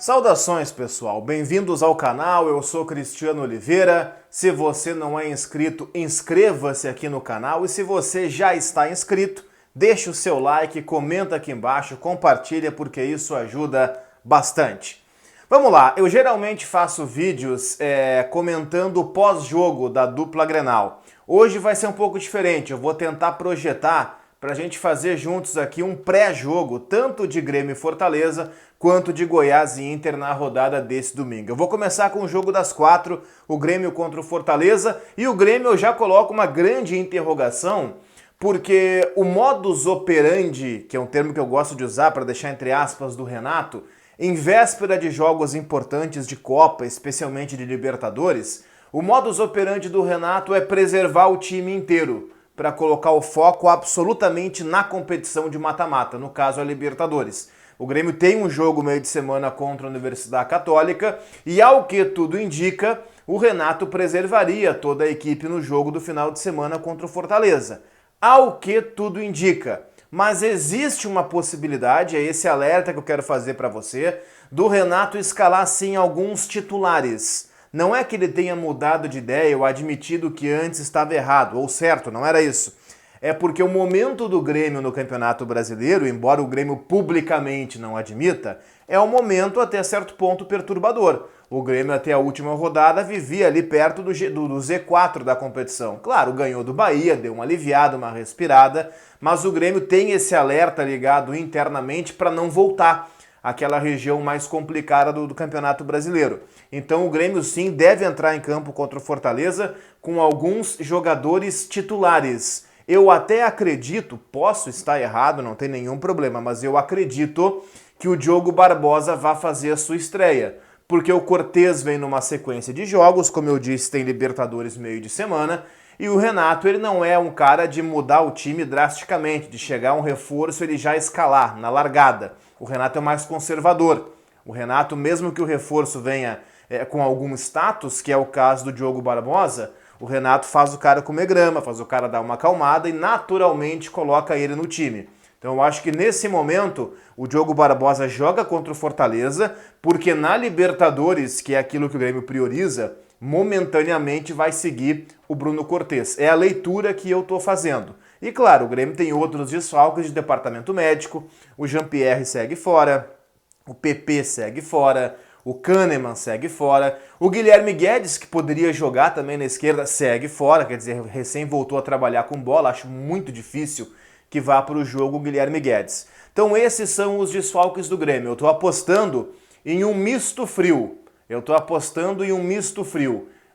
Saudações, pessoal, bem-vindos ao canal, eu sou Cristiano Oliveira. Se você não é inscrito, inscreva-se aqui no canal e se você já está inscrito, deixe o seu like, comenta aqui embaixo, compartilha porque isso ajuda bastante. Vamos lá, eu geralmente faço vídeos comentando o pós-jogo da dupla Grenal. Hoje vai ser um pouco diferente, eu vou tentar projetar para a gente fazer juntos aqui um pré-jogo, tanto de Grêmio e Fortaleza, quanto de Goiás e Inter na rodada desse domingo. Eu vou começar com o jogo das 4, o Grêmio contra o Fortaleza, e o Grêmio eu já coloco uma grande interrogação, porque o modus operandi, que é um termo que eu gosto de usar para deixar entre aspas do Renato, em véspera de jogos importantes de Copa, especialmente de Libertadores, o modus operandi do Renato é preservar o time inteiro, para colocar o foco absolutamente na competição de mata-mata, no caso a Libertadores. O Grêmio tem um jogo meio de semana contra a Universidade Católica e, ao que tudo indica, o Renato preservaria toda a equipe no jogo do final de semana contra o Fortaleza. Ao que tudo indica. Mas existe uma possibilidade, é esse alerta que eu quero fazer para você, do Renato escalar sim alguns titulares. Não é que ele tenha mudado de ideia ou admitido que antes estava errado, ou certo, não era isso. É porque o momento do Grêmio no Campeonato Brasileiro, embora o Grêmio publicamente não admita, é um momento até certo ponto perturbador. O Grêmio até a última rodada vivia ali perto do Z4 da competição. Claro, ganhou do Bahia, deu uma aliviada, uma respirada, mas o Grêmio tem esse alerta ligado internamente para não voltar aquela região mais complicada do Campeonato Brasileiro. Então o Grêmio sim deve entrar em campo contra o Fortaleza com alguns jogadores titulares. Eu até acredito, posso estar errado, não tem nenhum problema, mas eu acredito que o Diogo Barbosa vá fazer a sua estreia, porque o Cortez vem numa sequência de jogos, como eu disse, tem Libertadores meio de semana, e o Renato ele não é um cara de mudar o time drasticamente, de chegar um reforço ele já escalar na largada. O Renato é mais conservador. O Renato, mesmo que o reforço venha com algum status, que é o caso do Diogo Barbosa, o Renato faz o cara comer grama, faz o cara dar uma acalmada e naturalmente coloca ele no time. Então eu acho que nesse momento o Diogo Barbosa joga contra o Fortaleza, porque na Libertadores, que é aquilo que o Grêmio prioriza, momentaneamente vai seguir o Bruno Cortez. É a leitura que eu estou fazendo. E claro, o Grêmio tem outros desfalques de departamento médico, o Jean-Pierre segue fora, o PP segue fora, o Kahneman segue fora, o Guilherme Guedes, que poderia jogar também na esquerda, segue fora, quer dizer, recém voltou a trabalhar com bola, acho muito difícil que vá para o jogo o Guilherme Guedes. Então esses são os desfalques do Grêmio. Eu estou apostando em um misto frio.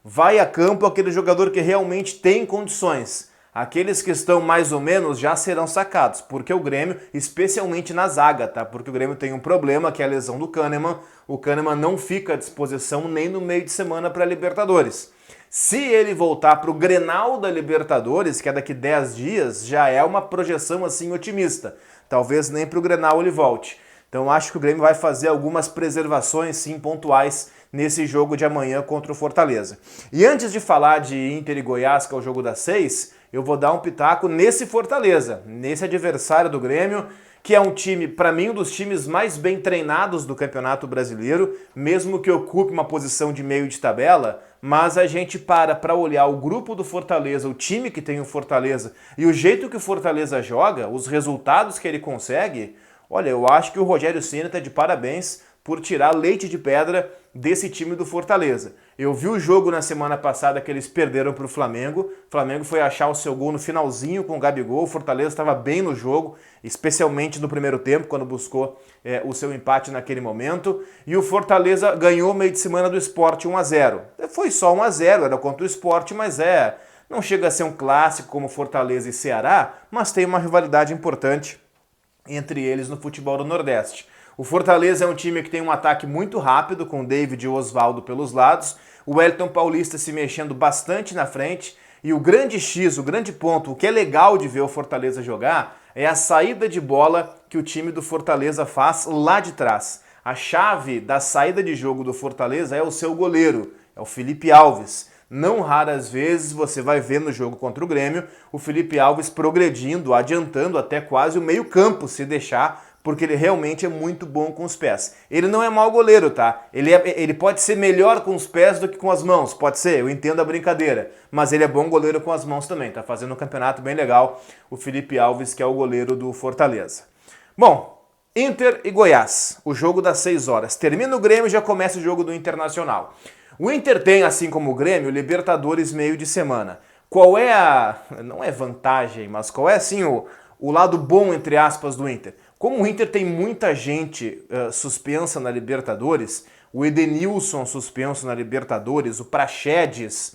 Vai a campo aquele jogador que realmente tem condições. Aqueles que estão mais ou menos já serão sacados, porque o Grêmio, especialmente na zaga, tá? Porque o Grêmio tem um problema, que é a lesão do Kahneman. O Kahneman não fica à disposição nem no meio de semana para a Libertadores. Se ele voltar para o Grenal da Libertadores, que é daqui 10 dias, já é uma projeção assim otimista. Talvez nem para o Grenal ele volte. Então acho que o Grêmio vai fazer algumas preservações sim pontuais nesse jogo de amanhã contra o Fortaleza. E antes de falar de Inter e Goiás, que é o jogo das 6, eu vou dar um pitaco nesse Fortaleza, nesse adversário do Grêmio, que é um time, para mim, um dos times mais bem treinados do Campeonato Brasileiro, mesmo que ocupe uma posição de meio de tabela, mas a gente para olhar o grupo do Fortaleza, o time que tem o Fortaleza e o jeito que o Fortaleza joga, os resultados que ele consegue, olha, eu acho que o Rogério Ceni está de parabéns por tirar leite de pedra desse time do Fortaleza. Eu vi o jogo na semana passada que eles perderam para o Flamengo. O Flamengo foi achar o seu gol no finalzinho com o Gabigol. O Fortaleza estava bem no jogo, especialmente no primeiro tempo, quando buscou o seu empate naquele momento. E o Fortaleza ganhou meio de semana do Sport 1-0. Foi só 1-0, era contra o Sport, mas não chega a ser um clássico como Fortaleza e Ceará, mas tem uma rivalidade importante entre eles no futebol do Nordeste. O Fortaleza é um time que tem um ataque muito rápido, com o David e o Osvaldo pelos lados, o Wellington Paulista se mexendo bastante na frente, e o grande X, o grande ponto, o que é legal de ver o Fortaleza jogar, é a saída de bola que o time do Fortaleza faz lá de trás. A chave da saída de jogo do Fortaleza é o seu goleiro, é o Felipe Alves. Não raras vezes você vai ver no jogo contra o Grêmio o Felipe Alves progredindo, adiantando até quase o meio-campo, se deixar, porque ele realmente é muito bom com os pés. Ele não é mau goleiro, tá? Ele pode ser melhor com os pés do que com as mãos, pode ser, eu entendo a brincadeira, mas ele é bom goleiro com as mãos também, tá fazendo um campeonato bem legal, o Felipe Alves, que é o goleiro do Fortaleza. Bom, Inter e Goiás, o jogo das 6 horas. Termina o Grêmio e já começa o jogo do Internacional. O Inter tem, assim como o Grêmio, Libertadores meio de semana. Qual é a... não é vantagem, mas qual é, assim, o lado bom, entre aspas, do Inter? Como o Inter tem muita gente suspensa na Libertadores, o Edenilson suspenso na Libertadores, o Praxedes,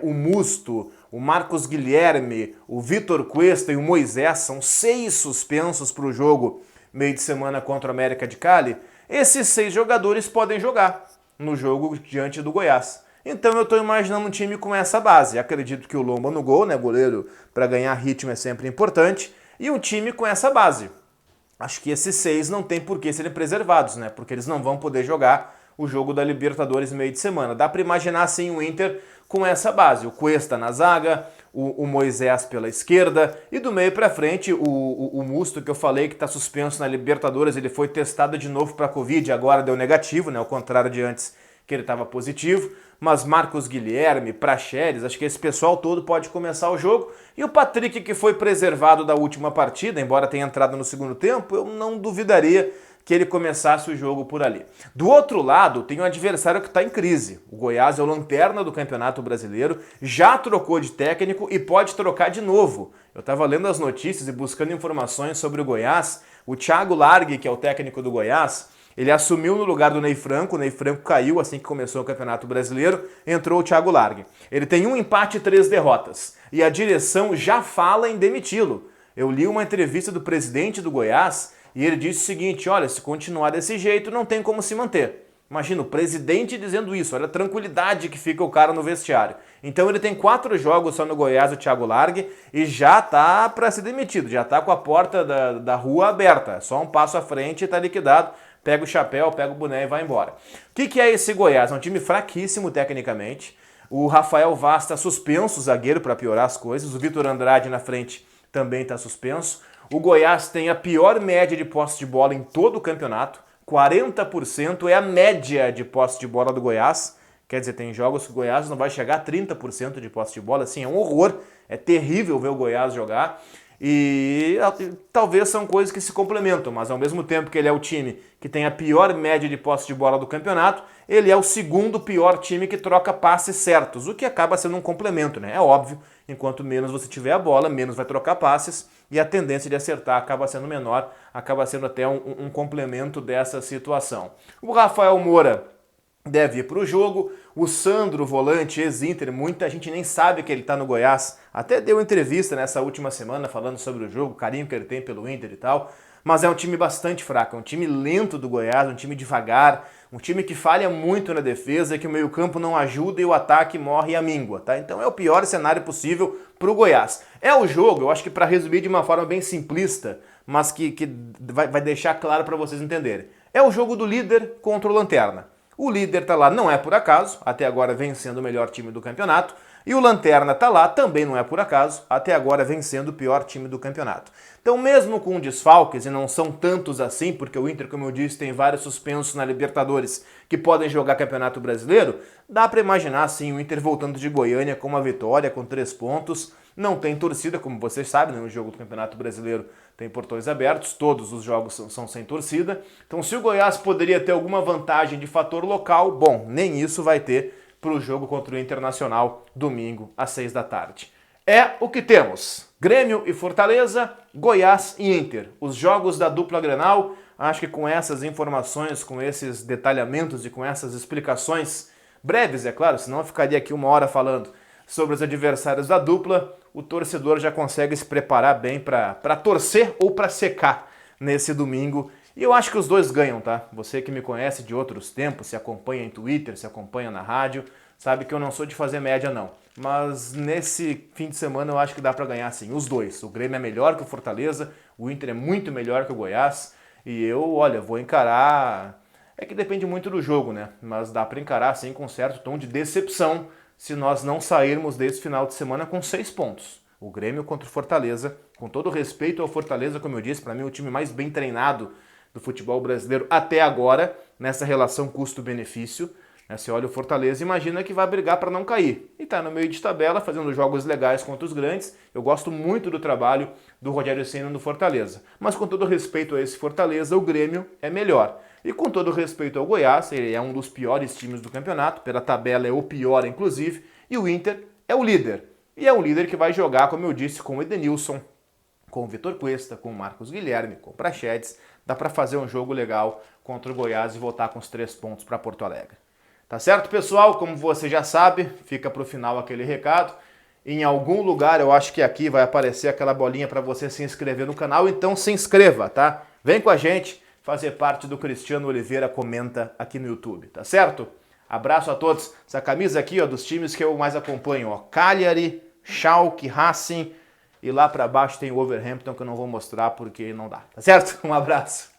o Musto, o Marcos Guilherme, o Vitor Cuesta e o Moisés, são 6 suspensos para o jogo meio de semana contra o América de Cali. Esses 6 jogadores podem jogar no jogo diante do Goiás. Então eu estou imaginando um time com essa base. Acredito que o Lomba no gol, né, goleiro, para ganhar ritmo é sempre importante, e um time com essa base. Acho que esses 6 não tem por que serem preservados, né? Porque eles não vão poder jogar o jogo da Libertadores meio de semana. Dá para imaginar, sim, o Inter com essa base. O Cuesta na zaga, o Moisés pela esquerda e do meio para frente o Musto, que eu falei que está suspenso na Libertadores. Ele foi testado de novo para Covid, agora deu negativo, né? Ao contrário de antes, que ele estava positivo. Mas Marcos Guilherme, Praxedes, acho que esse pessoal todo pode começar o jogo. E o Patrick, que foi preservado da última partida, embora tenha entrado no segundo tempo, eu não duvidaria que ele começasse o jogo por ali. Do outro lado, tem um adversário que está em crise. O Goiás é o lanterna do Campeonato Brasileiro, já trocou de técnico e pode trocar de novo. Eu estava lendo as notícias e buscando informações sobre o Goiás. O Thiago Largue, que é o técnico do Goiás, ele assumiu no lugar do Ney Franco. O Ney Franco caiu assim que começou o Campeonato Brasileiro, entrou o Thiago Largue. Ele tem 1 empate e 3 derrotas. E a direção já fala em demiti-lo. Eu li uma entrevista do presidente do Goiás e ele disse o seguinte: olha, se continuar desse jeito não tem como se manter. Imagina, o presidente dizendo isso, olha a tranquilidade que fica o cara no vestiário. Então ele tem 4 jogos só no Goiás, o Thiago Largue, e já tá para ser demitido, já tá com a porta da rua aberta, só um passo à frente e tá liquidado. Pega o chapéu, pega o boné e vai embora. O que é esse Goiás? É um time fraquíssimo tecnicamente. O Rafael Vaz está suspenso, zagueiro, para piorar as coisas. O Vitor Andrade na frente também está suspenso. O Goiás tem a pior média de posse de bola em todo o campeonato. 40% é a média de posse de bola do Goiás. Quer dizer, tem jogos que o Goiás não vai chegar a 30% de posse de bola. Assim, é um horror. É terrível ver o Goiás jogar. E talvez são coisas que se complementam, mas ao mesmo tempo que ele é o time que tem a pior média de posse de bola do campeonato, ele é o segundo pior time que troca passes certos, o que acaba sendo um complemento, né? É óbvio, enquanto menos você tiver a bola, menos vai trocar passes e a tendência de acertar acaba sendo menor, acaba sendo até um complemento dessa situação. O Rafael Moura deve ir para o jogo. O Sandro, volante, ex-Inter, muita gente nem sabe que ele está no Goiás. Até deu entrevista nessa última semana falando sobre o jogo, o carinho que ele tem pelo Inter e tal. Mas é um time bastante fraco, é um time lento do Goiás, um time devagar, um time que falha muito na defesa, que o meio-campo não ajuda e o ataque morre e amíngua, tá? Então é o pior cenário possível para o Goiás. É o jogo, eu acho que para resumir de uma forma bem simplista, mas que vai deixar claro para vocês entenderem. É o jogo do líder contra o lanterna. O líder tá lá, não é por acaso, até agora vem sendo o melhor time do campeonato. E o Lanterna tá lá, também não é por acaso, até agora vem sendo o pior time do campeonato. Então mesmo com desfalques, e não são tantos assim, porque o Inter, como eu disse, tem vários suspensos na Libertadores que podem jogar Campeonato Brasileiro, dá para imaginar sim o Inter voltando de Goiânia com uma vitória, com 3 pontos. Não tem torcida, como vocês sabem, no jogo do Campeonato Brasileiro tem portões abertos, todos os jogos são sem torcida. Então se o Goiás poderia ter alguma vantagem de fator local, bom, nem isso vai ter para o jogo contra o Internacional, domingo, às 6 da tarde. É o que temos. Grêmio e Fortaleza, Goiás e Inter. Os jogos da dupla Grenal, acho que com essas informações, com esses detalhamentos e com essas explicações breves, é claro, senão eu ficaria aqui 1 hora falando sobre os adversários da dupla, o torcedor já consegue se preparar bem para torcer ou para secar nesse domingo. E eu acho que os dois ganham, tá? Você que me conhece de outros tempos, se acompanha em Twitter, se acompanha na rádio, sabe que eu não sou de fazer média não. Mas nesse fim de semana eu acho que dá para ganhar sim, os dois. O Grêmio é melhor que o Fortaleza, o Inter é muito melhor que o Goiás. E eu, olha, vou encarar... É que depende muito do jogo, né? Mas dá para encarar sim com um certo tom de decepção se nós não sairmos desse final de semana com 6 pontos. O Grêmio contra o Fortaleza, com todo respeito ao Fortaleza, como eu disse, para mim o time mais bem treinado do futebol brasileiro até agora, nessa relação custo-benefício. Você olha o Fortaleza e imagina que vai brigar para não cair. E está no meio de tabela, fazendo jogos legais contra os grandes. Eu gosto muito do trabalho do Rogério Ceni no Fortaleza. Mas com todo respeito a esse Fortaleza, o Grêmio é melhor. E com todo respeito ao Goiás, ele é um dos piores times do campeonato, pela tabela é o pior inclusive, e o Inter é o líder. E é um líder que vai jogar, como eu disse, com o Edenilson, com o Vitor Cuesta, com o Marcos Guilherme, com o Praxedes. Dá para fazer um jogo legal contra o Goiás e voltar com os 3 pontos para Porto Alegre. Tá certo, pessoal? Como você já sabe, fica para o final aquele recado. Em algum lugar, eu acho que aqui vai aparecer aquela bolinha para você se inscrever no canal, então se inscreva, tá? Vem com a gente fazer parte do Cristiano Oliveira Comenta aqui no YouTube, tá certo? Abraço a todos. Essa camisa aqui, ó, dos times que eu mais acompanho, ó, Cagliari, Schalke, Racing e lá para baixo tem o Wolverhampton que eu não vou mostrar porque não dá, tá certo? Um abraço.